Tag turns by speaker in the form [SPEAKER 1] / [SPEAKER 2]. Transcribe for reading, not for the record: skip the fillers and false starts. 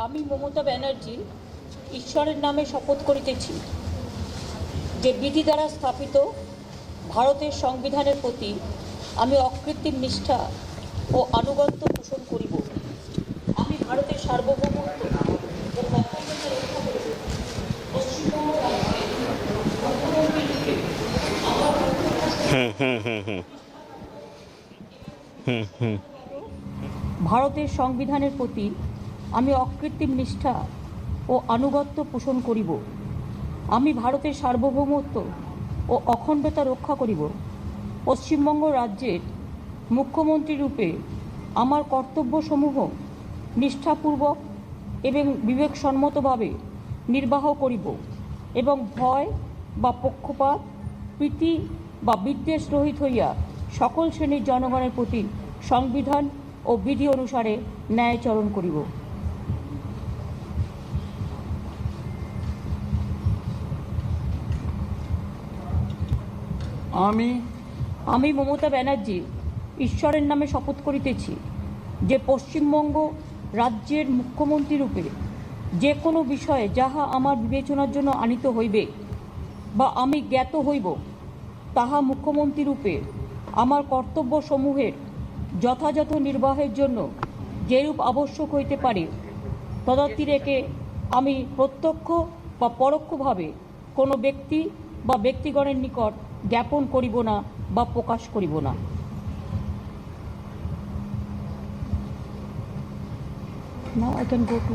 [SPEAKER 1] আমি মমতা ব্যানার্জি ঈশ্বরের নামে শপথ করিতেছি যে বিধি দ্বারা স্থাপিত ভারতের সংবিধানের প্রতি আমি অকৃত্রিম নিষ্ঠা ও আনুগত্য পোষণ করিব। আমি ভারতের সার্বভৌমত্ব ও অখণ্ডতা রক্ষা করিব। পশ্চিমবঙ্গ রাজ্যের মুখ্যমন্ত্রী রূপে আমার ভারতের সংবিধানের প্রতি আমি অকৃত্রিম নিষ্ঠা ও আনুগত্য পোষণ করিব। আমি ভারতের সার্বভৌমত্ব ও অখণ্ডতা রক্ষা করিব। পশ্চিমবঙ্গ রাজ্যের মুখ্যমন্ত্রী রূপে আমার কর্তব্যসমূহ নিষ্ঠাপূর্বক এবং বিবেকসম্মতভাবে নির্বাহ করিব এবং ভয় বা পক্ষপাত, প্রীতি বা বিদ্বেষ রহিত হইয়া সকল শ্রেণীর জনগণের প্রতি সংবিধান ও বিধি অনুসারে ন্যায়াচরণ করিব। আমি মমতা ব্যানার্জি ঈশ্বরের নামে শপথ করিতেছি যে পশ্চিমবঙ্গ রাজ্যের মুখ্যমন্ত্রী রূপে যে কোনো বিষয়ে যাহা আমার বিবেচনার জন্য আনিত হইবে বা আমি জ্ঞাত হইব, তাহা মুখ্যমন্ত্রী রূপে আমার কর্তব্যসমূহের যথাযথ নির্বাহের জন্য যেরূপ আবশ্যক হইতে পারে তদার্থী রেখে আমি প্রত্যক্ষ বা পরোক্ষভাবে কোনো ব্যক্তি বা ব্যক্তিগণের নিকট জ্ঞাপন করিব না বা প্রকাশ করিব না। Now I can go to